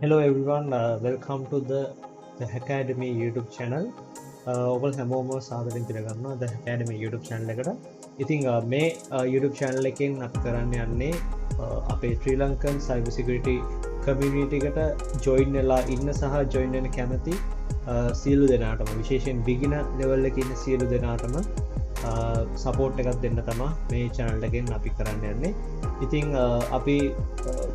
Hello everyone, welcome to the Academy YouTube channel. ඔගොල්ලෝ හැමෝම සාදරයෙන් පිළිගන්නවා The Academy YouTube channel එකට. ඉතින් මේ YouTube channel එකෙන් අපි කරන්න යන්නේ අපේ ශ්‍රී ලංකන් cyber security community එකට join වෙලා ඉන්න සහ join වෙන්න කැමති සියලු දෙනාටම විශේෂයෙන් beginner level එකේ ඉන්න සියලු දෙනාටම සපෝට් එකක් දෙන්න තමයි මේ channel එකෙන් අපි කරන්න යන්නේ. ඉතින් අපි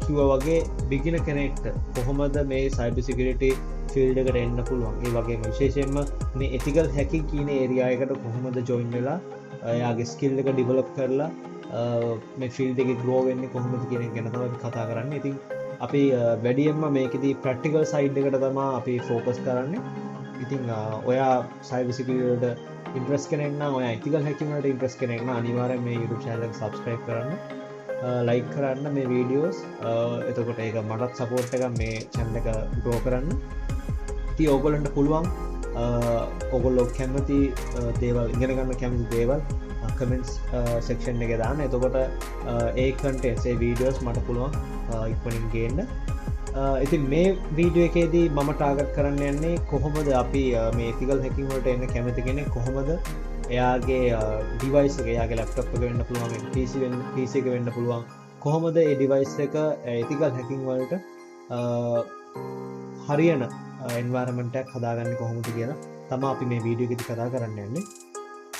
කිව්වා වගේ beginner කෙනෙක්ට කොහොමද මේ cyber security field එකට එන්න පුළුවන්, ඒ වගේම විශේෂයෙන්ම මේ ethical hacking කියන area එකට කොහොමද join වෙලා එයාගේ skill එක develop කරලා මේ field එකේ grow වෙන්නේ කොහොමද කියන එක ගැන තමයි අපි කතා කරන්නේ. ඉතින් අපි වැඩියෙන්ම මේකෙදී practical side එකට තමයි අපි focus කරන්නේ. ඉතින් ඔයා cyber security වලට ඉන්ට්‍රස්ට් කෙනෙක් නම්, ඔයා ethical hacking වලට ඉන්ට්‍රස්ට් කෙනෙක් නම් අනිවාර්යෙන් මේ YouTube channel එක subscribe කරන්න, like කරන්න මේ videos. එතකොට ඒක මටත් support එකක් මේ channel එක grow කරන්න. ඉතින් ඕගොල්ලන්ට පුළුවන් ඕගොල්ලෝ කැමති දේවල් ඉගෙන ගන්න කැමති දේවල් comments section එකේ දාන්න. එතකොට ඒ contents ඒ videos මට පුළුවන් ඉක්මනින් ගේන්න. ඉතින් මේ වීඩියෝ එකේදී මම ටාගට් කරන්න යන්නේ කොහොමද අපි මේ ethical hacking වලට එන්න කැමති කෙනෙක් කොහොමද එයාගේ device එක, එයාගේ laptop එක වෙන්න පුළුවන්, PC එක වෙන්න පුළුවන්, කොහොමද ඒ device එක ethical hacking වලට හරියන environment එකක් හදාගන්නේ කොහොමද කියලා තමයි අපි මේ වීඩියෝ එකේදී කතා කරන්න යන්නේ.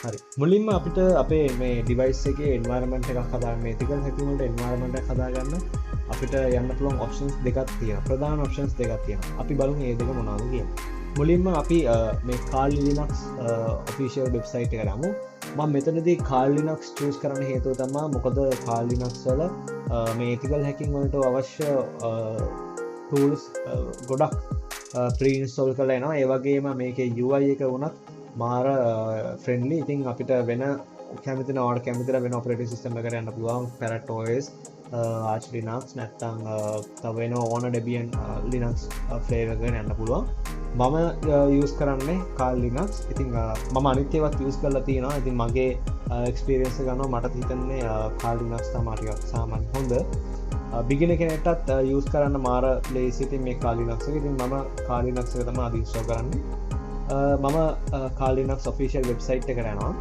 හරි, මුලින්ම අපිට අපේ මේ device එකේ environment එකක් හදාගන්න, ethical hacking වලට environment එකක් හදාගන්න අපිට යන්න පුළුවන් options දෙකක් තියෙනවා. ප්‍රධාන options දෙකක් තියෙනවා. අපි බලමු මේ දෙක මොනවද කියලා. මුලින්ම අපි මේ Kali Linux official website එකට යමු. මම මෙතනදී Kali Linux choose කරන්න හේතුව තමයි මොකද Kali Linux වල මේ ethical hacking වලට අවශ්‍ය tools ගොඩක් pre-install කරලා එනවා. ඒ වගේම මේකේ UI එක වුණත් මාර friendly. ඉතින් අපිට වෙන කැමතින වෙන operating system එකකට යන්න පුළුවන්. Parrot OS, Arch Linux, නැත්නම් තව වෙන ඕන Debian Linux flavor එකකට යන්න පුළුවන්. මම use කරන්නේ Kali Linux. ඉතින් මම අනිත් ඒවාත් use කරලා තියෙනවා. ඉතින් මගේ experience එක ගන්නවා මට හිතන්නේ Kali Linux තමයි ටිකක් සාමාන්‍ය හොඳ. beginner කෙනෙක්ටත් use කරන්න මාර lazy. ඉතින් මේ Kali Linux එක ඉතින් මම Kali Linux එක තමයි අද install කරන්නේ. මම Kali Linux official website එකට යනවා.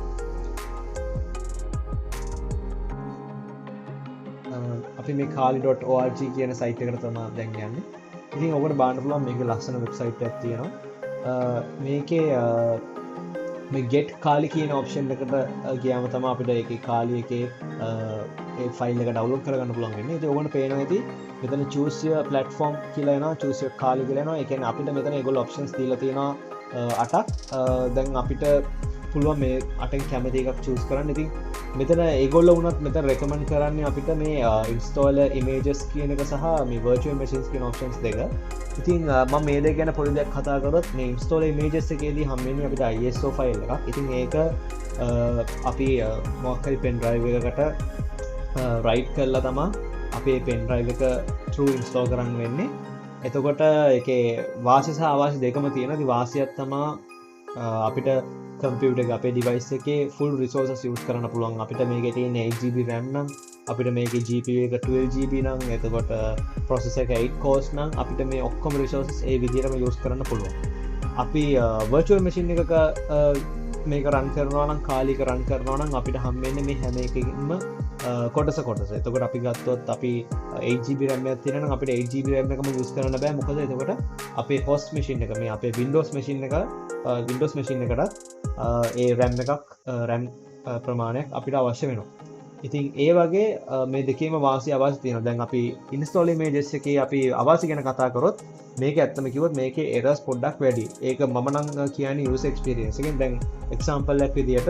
අපි මේ kali.org කියන site එකට තමයි දැන් යන්නේ. ඉතින් ඔබට බලන්න පුළුවන් මේක ලස්සන website එකක් තියෙනවා. මේකේ මේ get Kali කියන option එකට ගියාම තමයි අපිට ඒකේ Kali එකේ ඒ file එක download කරගන්න පුළුවන් වෙන්නේ. ඉතින් ඔයගොල්ලෝ පේනවා ඇති මෙතන choose your platform කියලා එනවා, choose your Kali කියලා එනවා. ඒ කියන්නේ අපිට මෙතන ඒගොල්ලෝ options දීලා තියෙනවා 8ක්. දැන් අපිට පුළුවන් මේ 8න් කැමති එකක් choose කරන්න. ඉතින් මෙතන ඒගොල්ලෝ වුණත් මෙතන recommend කරන්නේ අපිට මේ installer images කියන එක සහ මේ virtual machines කියන options දෙක. ඉතින් මම මේ දෙක ගැන පොඩි දෙයක් කතා කරොත් මේ installer images එකේදී හම්බෙන්නේ අපිට ISO file එකක්. ඉතින් ඒක අපි මොකක් හරි pen drive එකකට write කරලා තමයි අපේ pen drive එක through install කරන්න වෙන්නේ. එතකොට ඒකේ වාසිය සහ අවාසිය දෙකම තියෙනවා. ඉතින් වාසියක් තමයි අපිට computer එක අපේ device එකේ full resources use කරන්න පුළුවන්. අපිට මේකේ තියෙන 8GB RAM නම්, අපිට මේකේ GPU එක 12GB නම්, එතකොට processor එක 8 cores නම් අපිට මේ ඔක්කොම resources ඒ විදිහටම use කරන්න පුළුවන්. අපි virtual machine එකක මේක run කරනවා නම්, Kali එක run කරනවා නම් අපිට හම්බෙන්නේ මේ හැම එකකින්ම කොටස. එතකොට අපි ගත්තොත් අපි 8GB RAM එකක් තියෙනවා නම් අපිට 8GB RAM එකම use කරන්න බෑ. මොකද එතකොට අපේ host machine එක, මේ අපේ Windows machine එකට ඒ RAM ප්‍රමාණයක් අපිට අවශ්‍ය වෙනවා. ඉතින් ඒ වගේ මේ දෙකේම වාසිය අවාසිය තියෙනවා. දැන් අපි install images එකේ අපි අවාසිය ගැන කතා කරොත් මේක ඇත්තම කිව්වොත් මේකේ errors පොඩ්ඩක් වැඩි. ඒක මම නම් කියන්නේ user experience එකෙන්. දැන් example එකක් විදියට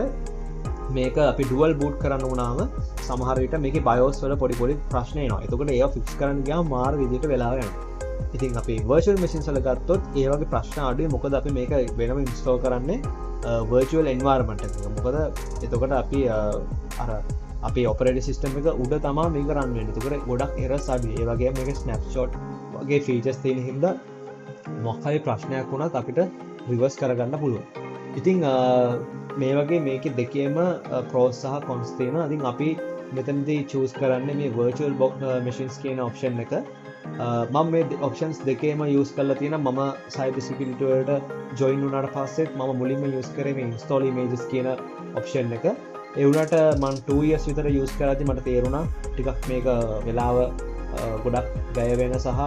මේක අපි dual boot කරන්න වුණාම සමහර විට මේකේ BIOS වල පොඩි ප්‍රශ්න එනවා. එතකොට ඒවා fix කරන්න ගියාම මාර විදියට වෙලාව යනවා. ඉතින් අපි virtual machines වල ගත්තොත් ඒ වගේ ප්‍රශ්න අඩුයි. මොකද අපි මේක වෙනම install කරන්නේ virtual environment එකක. මොකද එතකොට අපි අපේ operating system එක උඩ තමයි මේක run වෙන්නේ. එතකොට ගොඩක් errors අඩුයි. ඒ වගේම මේක snapshot වගේ features තියෙන හින්දා මොකක් හරි ප්‍රශ්නයක් වුණත් අපිට reverse කරගන්න පුළුවන්. ඉතින් මේ වගේ මේකේ දෙකේම pros සහ cons තියෙනවා. ඉතින් අපි මෙතනදී choose කරන්නේ මේ virtual machines කියන option එක. මම මේ ඔප්ෂන්ස් දෙකේම යූස් කරලා තියෙනවා. මම cyber security වලට join වුණාට පස්සෙත් මම මුලින්ම යූස් කරේ මේ install images කියන ඔප්ෂන් එක. ඒ වුණාට මම 2 years විතර යූස් කරද්දි මට තේරුණා ටිකක් මේක වෙලාව ගොඩක් වැය වෙන සහ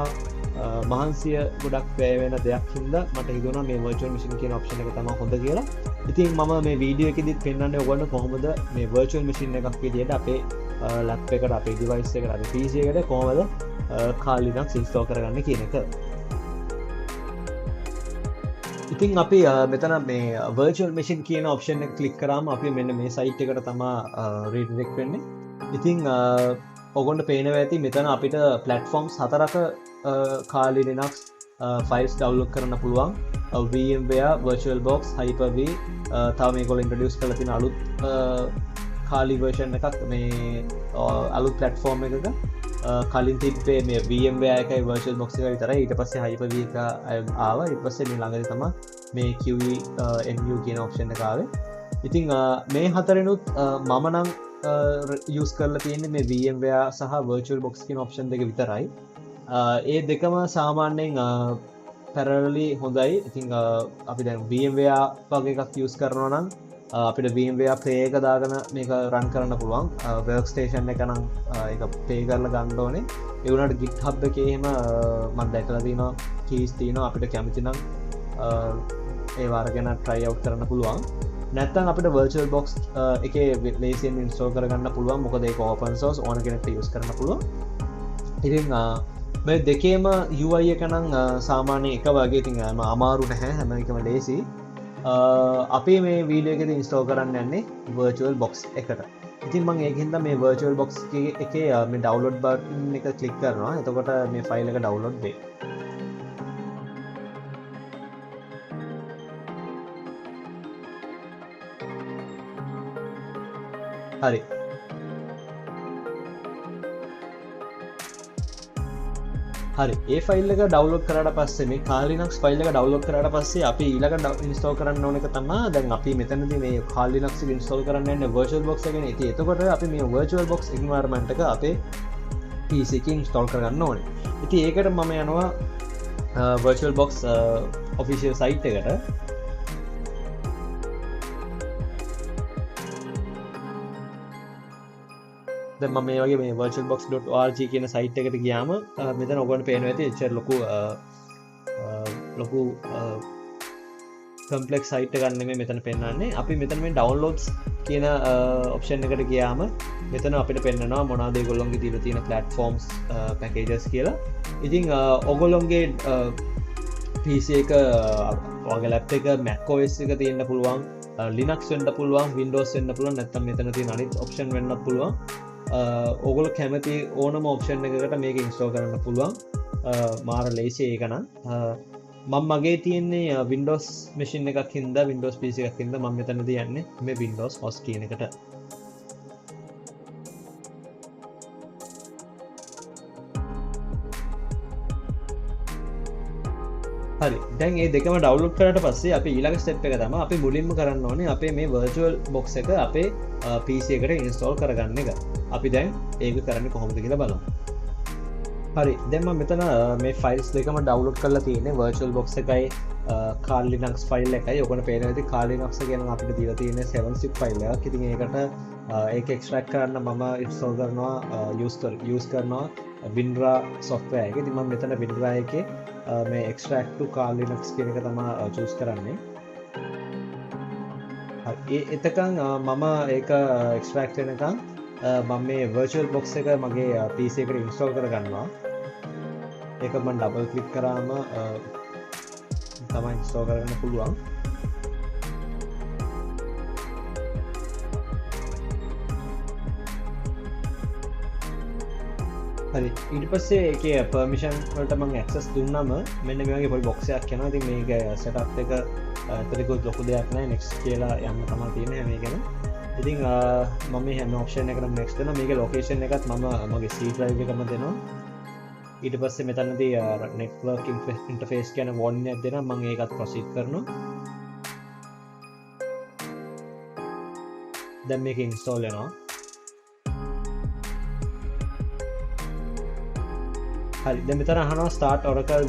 මහන්සිය ගොඩක් වැය වෙන දෙයක් හින්දා මට හිතුණා මේ virtual machine කියන ඔප්ෂන් එක තමයි හොඳ කියලා. ඉතින් මම මේ වීඩියෝ එකෙදිත් පෙන්වන්නේ ඔයගොල්ලෝ කොහොමද මේ virtual machine එකක් විදියට අපේ ලැප් එකට අපේ device එකට අපේ PC එකට කොහොමද Kali Linux install කරගන්න කියන එක. ඉතින් අපි මෙතන මේ virtual machine කියන option එක click කරාම අපි මෙන්න මේ site එකට තමයි redirect වෙන්නේ. ඉතින් ඔයගොල්ලන්ට පේනවා ඇති මෙතන අපිට platforms හතරක Kali Linux files download කරන්න පුළුවන්. VMware, VirtualBox, Hyper-V, තව මේගොල්ලෝ introduce කරලා තියෙන අලුත් Kali version එකක් මේ අලුත් platform එකක කලින් තිබ්බේ මේ VMware එකයි VirtualBox එකයි විතරයි. ඊට පස්සේ Hyper-V එක ආවා. ඊට පස්සේ මේ ළඟදී තමයි මේ QEMU කියන option එක ආවේ. ඉතින් මේ හතරෙනුත් මම නම් use කරලා තියෙන්නේ මේ VMware සහ VirtualBox කියන option දෙක විතරයි. ඒ දෙකම සාමාන්‍යයෙන් parallelly හොඳයි. ඉතින් අපි දැන් VMware වගේ එකක් use කරනවා නම් අපිට VMware play එක දාගෙන මේක run කරන්න පුළුවන්. workstation එක නම් ඒක pay කරලා ගන්න ඕනේ. ඒ වුණාට GitHub එකේ එහෙම මම දැකලා තියෙනවා keys තියෙනවා අපිට කැමති නම් ඒ වාරගෙන try out කරන්න පුළුවන්. නැත්නම් අපිට VirtualBox එකේ ලේසියෙන් install කරගන්න පුළුවන්. මොකද ඒක open source ඕන කෙනෙක්ට use කරන්න පුළුවන්. ඉතින් මේ දෙකේම UI එක නම් සාමාන්‍ය එක වගේ. ඉතින් අමාරු නැහැ, හැම එකම ලේසි. අපි මේ වීඩියෝ එකේදී ඉන්ස්ටෝල් කරන්න යන්නේ VirtualBox එකට. ඉතින් මම ඒකින්ද මේ VirtualBox එකේ මේ download button එක click කරනවා. එතකොට මේ file එක download වෙයි. හරි. හරි, ඒ ෆයිල් එක ඩවුන්ලෝඩ් කරාට පස්සේ මේ Kali Linux ෆයිල් එක ඩවුන්ලෝඩ් කරාට පස්සේ අපි ඊළඟ ඉන්ස්ටෝල් කරන්න ඕන එක තමයි දැන් අපි මෙතනදී මේ Kali Linux එක ඉන්ස්ටෝල් කරන්න යන්නේ VirtualBox එකනේ. ඉතින් එතකොට අපි මේ VirtualBox environment එක අපේ PC එකේ ඉන්ස්ටෝල් කරගන්න ඕනේ. ඉතින් ඒකට මම යනවා VirtualBox official site එකට. දැන් මම මේ වගේ මේ virtualbox.org කියන site එකට ගියාම මෙතන ඔයගොල්ලන්ට පේනවා ඇති එච්චර ලොකු complex site එකක් නෙමෙයි මෙතන පෙන්නන්නේ. අපි මෙතන මේ downloads කියන option එකට ගියාම මෙතන අපිට පෙන්නනවා මොනවද ඒගොල්ලොන්ගේ දීලා තියෙන platforms packages කියලා. ඉතින් ඔයගොල්ලොන්ගේ PC එක ඔයගේ laptop එක macOS එක තියෙන්න පුළුවන්, Linux වෙන්න පුළුවන්, Windows වෙන්න පුළුවන්, නැත්නම් මෙතන තියෙන අනිත් option වෙන්නත් පුළුවන්. ඔගොල්ලෝ කැමති ඕනම ඔප්ෂන් එකකට මේක ඉන්ස්ටෝල් කරන්න පුළුවන්. මාර ලේසි ඒක නම්. මම මගේ තියෙන්නේ Windows machine එකක් හින්දා Windows PC එකක් හින්දා මම මෙතනදී යන්නේ මේ Windows host කියන එකට. හරි, දැන් මේ දෙකම ඩවුන්ලෝඩ් කරාට පස්සේ අපි ඊළඟ ස්ටෙප් එක තමයි අපි මුලින්ම කරන්න ඕනේ අපේ මේ VirtualBox එක අපේ PC එකට ඉන්ස්ටෝල් කරගන්න එක. අපි දැන් ඒක කරන්නේ කොහොමද කියලා බලමු. හරි, දැන් මම මෙතන මේ ෆයිල්ස් දෙකම ඩවුන්ලෝඩ් කරලා තියෙන්නේ VirtualBox එකයි Kali Linux ෆයිල් එකයි. ඔයගොල්ලෝ පේනවා ඇති Kali Linux කියන අපිට දීලා තියෙන්නේ 7-zip ෆයිල් එකක්. ඉතින් ඒකට ඒක එක්ස්ට්‍රැක්ට් කරන්න මම ඉන්ස්ටෝල් කරනවා යූස් කරනවා WinRAR software එක. ඉතින් මම මෙතන WinRAR එකේ මේ extract to Kali Linux කියන එක තමයි choose කරන්නේ. හරි, එතකන් මම ඒක extract වෙනකන් මම මේ VirtualBox එක මගේ PC එකට install කරගන්නවා. ඒක මම double click කරාම තමයි install කරගන්න පුළුවන්. හරි, ඊට පස්සේ ඒකේ permission වලට මම access දුන්නාම මෙන්න මේ වගේ පොඩි box එකක් යනවා. ඉතින් මේක setup එක ඇත්තටම ලොකු දෙයක් නෑ. next කියලා යන්න තමයි තියෙන්නේ හැම එකම. ඉතින් මම මේ හැම option එකකටම next දෙනවා. මේකේ location එකත් මම මගේ C drive එකම දෙනවා. ඊට පස්සේ මෙතනදී network interface කියන warning එකක් දෙනවා. මම ඒකත් proceed කරනවා. දැන් මේක install වෙනවා. හරි දැන් මෙතන අහනවා start Oracle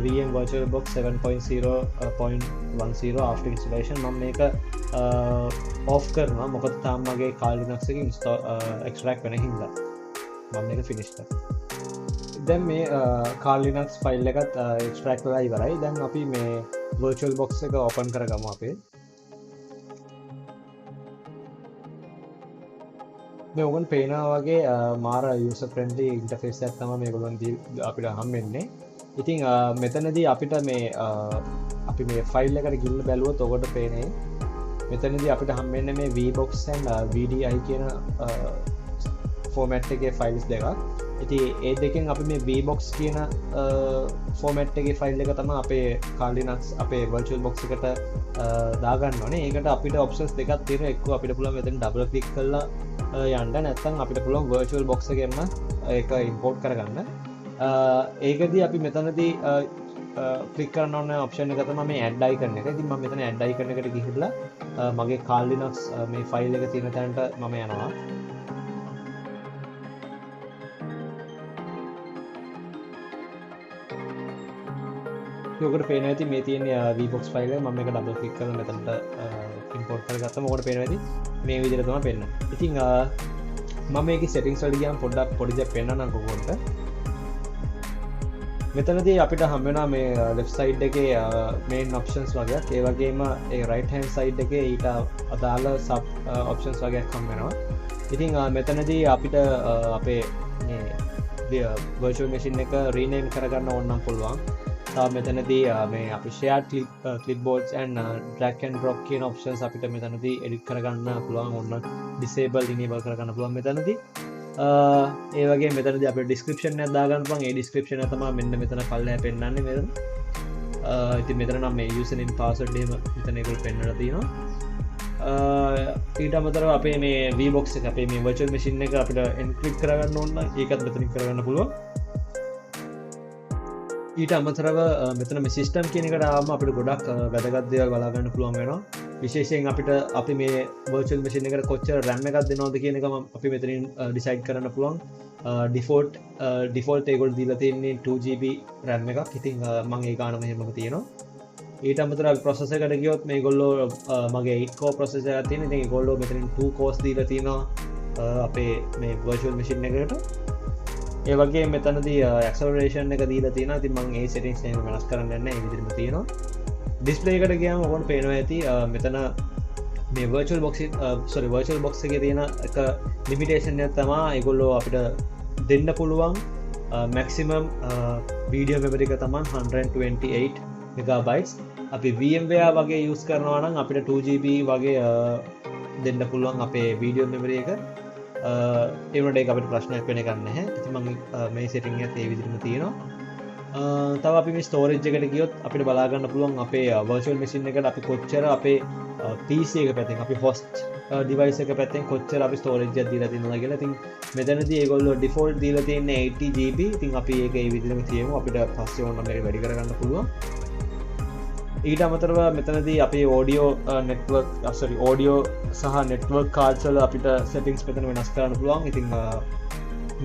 VM VirtualBox 7.0.10 after installation මම මේක off කරනවා මොකද තාම මගේ Kali Linux එකේ install extract වෙන හින්දා මම මේක finish කරනවා දැන් මේ Kali Linux file එකත් extract වෙලා ඉවරයි දැන් අපි මේ VirtualBox එක open කරගමු අපේ මේ ඔගන් පේනවා වගේ මාර user friendly interface එකක් තමයි මේගොල්ලන් අපිට හම්බෙන්නේ. ඉතින් මෙතනදී අපිට මේ අපි මේ ෆයිල් එකට ගිහින් බැලුවොත් ඔකට පේන්නේ මෙතනදී අපිට හම්බෙන්නේ මේ VBox and VDI කියන ෆෝමැට් එකේ ෆයිල්ස් දෙකක්. ඉතින් ඒ දෙකෙන් අපි මේ VBox කියන ෆෝමැට් එකේ ෆයිල් එක තමයි අපේ Kali Linux අපේ VirtualBox එකට දාගන්න ඕනේ. ඒකට අපිට options දෙකක් තියෙනවා. එක්ක අපිට පුළුවන් මෙතන double click කරලා යන්න නැත්නම් අපිට පුළුවන් VirtualBox එකෙන්ම ඒක import කරගන්න. ඒකදී අපි මෙතනදී click කරන්න ඕන option එක තමයි මේ add icon එක. ඉතින් මම මෙතන add icon එකට ගිහිල්ලා මගේ Kali Linux මේ ෆයිල් එක තියෙන තැනට මම යනවා. ඔකට පේනවා ඇති මේ තියෙන VBox ෆයිල් එක මම මේක double click කරලා මෙතනට import කරගත්තම ඔකට පේනවා ඇති මේ විදිහට තමයි පෙන්නන්නේ. ඉතින් මම මේකේ settings වලට ගියාම පොඩි දෙයක් පෙන්නන්නම් ඔයගොල්ලන්ට. මෙතනදී අපිට හම් වෙනවා මේ left side එකේ main options වගේක් ඒ වගේම ඒ right hand side එකේ ඊට අදාළ sub options වගේක් හම් වෙනවා. ඉතින් මෙතනදී අපිට අපේ මේ virtual machine එක rename කරගන්න ඕන නම් පුළුවන්. මෙතනදී මේ අපි shared clipboards and drag and drop කියන options අපිට මෙතනදී edit කරගන්න පුළුවන් ඕන disable enable කරගන්න පුළුවන් මෙතනදී ඒ වගේ මෙතනදී අපිට description එකක් දාගන්න පුළුවන් ඒ description එක තමයි මෙන්න මෙතන පල්ලෙහා පෙන්නන්නේ මෙතන ඉතින් මෙතන නම් මේ username password එහෙම මෙතන ඒගොල්ලෝ පෙන්නලා තියෙනවා ඊට අමතරව අපේ මේ VBox එක අපේ මේ virtual machine එක අපිට encrypt කරගන්න ඕන නම් ඒකත් මෙතනින් කරගන්න පුළුවන් ඊට අමතරව මෙතන මේ සිස්ටම් කියන එකට ආවම අපිට ගොඩක් වැදගත් දේවල් බලා ගන්න පුළුවන් වෙනවා විශේෂයෙන් අපිට අපි මේ virtual machine එකට කොච්චර RAM එකක් දෙනවද කියන එක අපි මෙතනින් decide කරන්න පුළුවන් default ඒගොල්ලෝ දීලා තියෙන්නේ 2GB RAM එකක්. ඉතින් මම ඒ ගානම එහෙමම තියෙනවා. ඊට අමතරව අපි processor එකට ගියොත් මේගොල්ලෝ මගේ 8 core processor එකක් තියෙනවා. ඉතින් ඒගොල්ලෝ මෙතනින් 2 cores දීලා තියෙනවා අපේ මේ virtual machine එකට. ඒ වගේ මෙතනදී acceleration එක දීලා තියෙනවා. ඉතින් මම ඒ settings එහෙම වෙනස් කරන්න යන්නේ නැහැ. ඒ විදිහටම තියෙනවා. display එකට ගියාම ඔයගොල්ලෝ පේනවා ඇති මෙතන මේ VirtualBox එකේ තියෙන එක limitation එක තමයි ඒගොල්ලෝ අපිට දෙන්න පුළුවන් maximum video memory එක තමයි 128 megabytes. අපි VMware වගේ use කරනවා නම් අපිට 2GB වගේ දෙන්න පුළුවන් අපේ video memory එක. ඒ වුණාට ඒක අපිට ප්‍රශ්නයක් වෙන එකක් නැහැ. ඉතින් මම මේ setting එකත් ඒ විදිහටම තියෙනවා. තව අපි මේ ස්ටෝරේජ් එකට ගියොත් අපිට බලා ගන්න පුළුවන් අපේ virtual machine එකට අපි කොච්චර අපේ PC එක පැත්තෙන් අපි host device එක පැත්තෙන් කොච්චර අපි storage එකක් දීලා තියෙනවද කියලා. ඉතින් මෙතනදී ඒගොල්ලෝ default දීලා තියෙන්නේ 80GB. ඉතින් අපි ඒක ඒ විදිහටම තියමු. අපිට පස්සේ ඕන නම් මේක වැඩි කරගන්න පුළුවන්. ඊට අමතරව මෙතනදී අපේ audio සහ network cards වල අපිට settings මෙතන වෙනස් කරන්න පුළුවන්. ඉතින්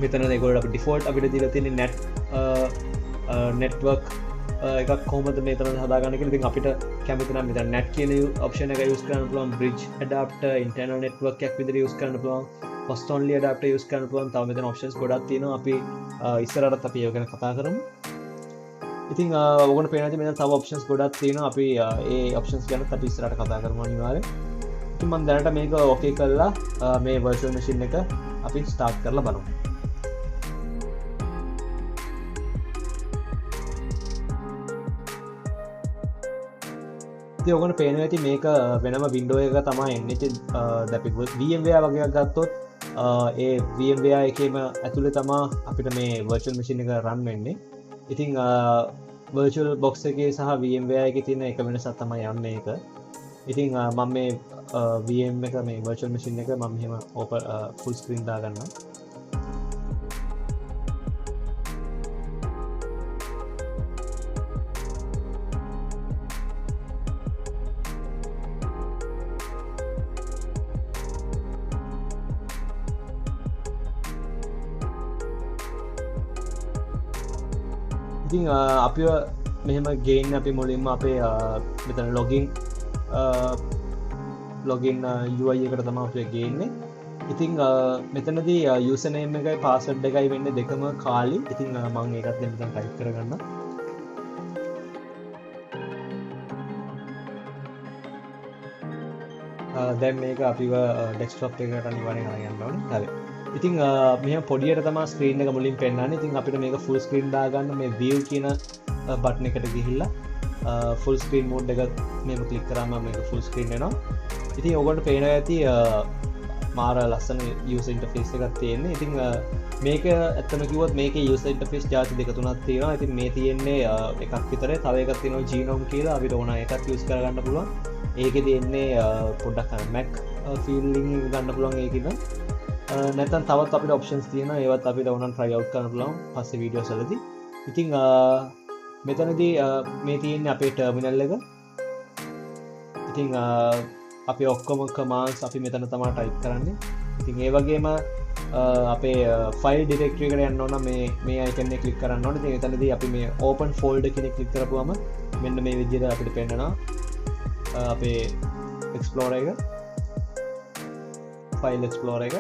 මෙතන ඒගොල්ලෝ අපි default අපිට දීලා තියෙන්නේ network එකක් කොහොමද මෙතන හදාගන්න කියලා. ඉතින් අපිට කැමති නම් මෙතන net කියන option එක use කරන්න පුළුවන්. bridge adapter internal network එකක් විදිහට use කරන්න පුළුවන්. host only adapter use කරන්න පුළුවන්. තව මෙතන options ගොඩක් තියෙනවා. අපි ඉස්සරහට අපි ඒක ගැන කතා කරමු. ඉතින් ඔයගොල්ලෝ පේනවා ඇති මෙතන තව options ගොඩක් තියෙනවා. අපි ඒ options ගැන අපි ඉස්සරහට කතා කරමු අනිවාර්යෙන්. ඉතින් මම දැනට මේක okay කරලා මේ virtual machine එක අපි start කරලා බලමු. ඔගොල්ලෝ පේනවා ඇති මේක වෙනම වින්ඩෝ එක තමයි එන්නේ. ඉතින් අපි VMware වගේ ගත්තොත් ඒ VMware එකේම ඇතුලේ තමයි අපිට මේ virtual machine එක run වෙන්නේ. ඉතින් VirtualBox එකේ සහ VMware එකේ තියෙන එක වෙනසක් තමයි යන්නේ ඒක. ඉතින් මම මේ VM එක මේ virtual machine එක මම මෙහෙම full screen දාගන්නවා. ඉතින් අපි මෙහෙම ගේන්න අපි මුලින්ම අපේ මෙතන ලොගින් UI එකට තමයි අපි ගේන්නේ. ඉතින් මෙතනදී යූසර්නේම් එකයි පාස්වර්ඩ් එකයි වෙන්නේ දෙකම කාලි. ඉතින් මම ඒකත් දැන් මෙතන ටයිප් කරගන්න. දැන් මේක අපිව ඩෙස්ක්ටොප් එකකට අනිවාර්යෙන් අරගෙන යන්න ඕනේ. හරි. ඉතින් මෙහෙම පොඩියට තමයි ස්ක්‍රීන් එක මුලින් පෙන්නන්නේ. ඉතින් අපිට මේක ෆුල් ස්ක්‍රීන් දාගන්න මේ view කියන බටන් එකට ගිහිල්ලා ෆුල් ස්ක්‍රීන් මෝඩ් එක මේක ක්ලික් කරාම මේක ෆුල් ස්ක්‍රීන් වෙනවා. ඉතින් ඔයගොල්ලන්ට පේනවා ඇති මාර ලස්සන යූසර් ඉන්ටර්ෆේස් එකක් තියෙන්නේ. ඉතින් මේක ඇත්තම කිව්වොත් මේකේ යූසර් ඉන්ටර්ෆේස් જાති දෙක තුනක් තියෙනවා. ඉතින් මේ තියෙන්නේ එකක් විතරයි. තව එකක් තියෙනවා genome කියලා. අපිට ඕන එකක් යූස් කරගන්න පුළුවන්. ඒකේ තියෙන්නේ පොඩ්ඩක් අර Mac feeling එක ගන්න පුළුවන් ඒකෙද. නැත්නම් තවත් අපිට ඔප්ෂන්ස් තියෙනවා. ඒවත් අපිට ඕනනම් try out කරන්න පුළුවන් පස්සේ වීඩියෝස් වලදී. ඉතින් මෙතනදී මේ තියෙන්නේ අපේ ටර්මිනල් එක. ඉතින් අපි ඔක්කොම කමාන්ඩ්ස් අපි මෙතන තමයි ටයිප් කරන්නේ. ඉතින් ඒ වගේම අපේ ෆයිල් ඩිරෙක්ටරි එකට යන්න ඕන මේ අයිකන් එක ක්ලික් කරන්න ඕනේ. ඉතින් එතනදී අපි මේ ඕපන් ෆෝල්ඩර් කෙනෙක් ක්ලික් කරපුවම මෙන්න මේ විදිහට අපිට පෙන්නනවා අපේ එක්ස්ප්ලෝරර් එක, ෆයිල් එක්ස්ප්ලෝරර් එක.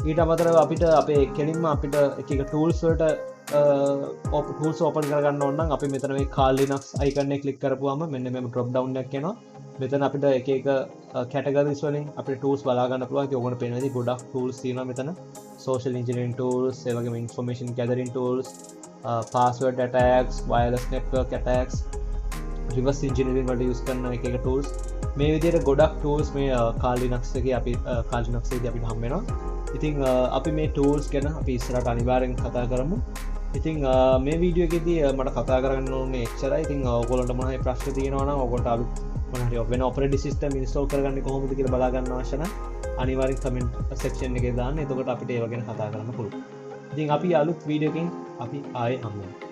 ඊට අමතරව අපිට අපේ කෙලින්ම අපිට එක එක ටූල්ස් වලට ටූල්ස් ඕපන් කරගන්න ඕන නම් අපි මෙතන මේ කාල් ලිනක්ස් අයිකන් එක ක්ලික් කරපුවම මෙන්න මේ ඩ්‍රොප් ඩවුන් එකක් එනවා. මෙතන අපිට එක කැටගරිස් වලින් අපිට ටූල්ස් බලා ගන්න පුළුවන්. ඉතින් ඔයගොල්ලෝ පේන විදිහට ගොඩක් ටූල්ස් තියෙනවා මෙතන. social engineering tools, ඒ වගේම information gathering tools, password attacks, wireless network attacks, reverse engineering වලට use කරන එක tools. මේ විදිහට ගොඩක් tools මේ Kali Linux එකේ අපිට හම්බ වෙනවා. ඉතින් අපි මේ tools ගැන අපි ඉස්සරහට අනිවාර්යෙන් කතා කරමු. ඉතින් මේ වීඩියෝ එකේදී මට කතා කරන්න ඕනේ එච්චරයි. ඉතින් ඔයගොල්ලන්ට මොනවා හරි ප්‍රශ්න තියෙනවා නම් ඔයගොල්ලන්ට අලුත් මොනවා හරි වෙන ඔපරේටිං සිස්ටම් ඉන්ස්ටෝල් කරගන්නේ කොහොමද කියලා බලා ගන්න අවශ්‍ය නම් අනිවාර්යෙන් කමෙන්ට් සෙක්ෂන් එකේ දාන්න. එතකොට අපිට ඒව ගැන කතා කරන්න පුළුවන්. ඉතින් අපි අලුත් වීඩියෝ එකකින් අපි ආයේ හම්බ වෙනවා.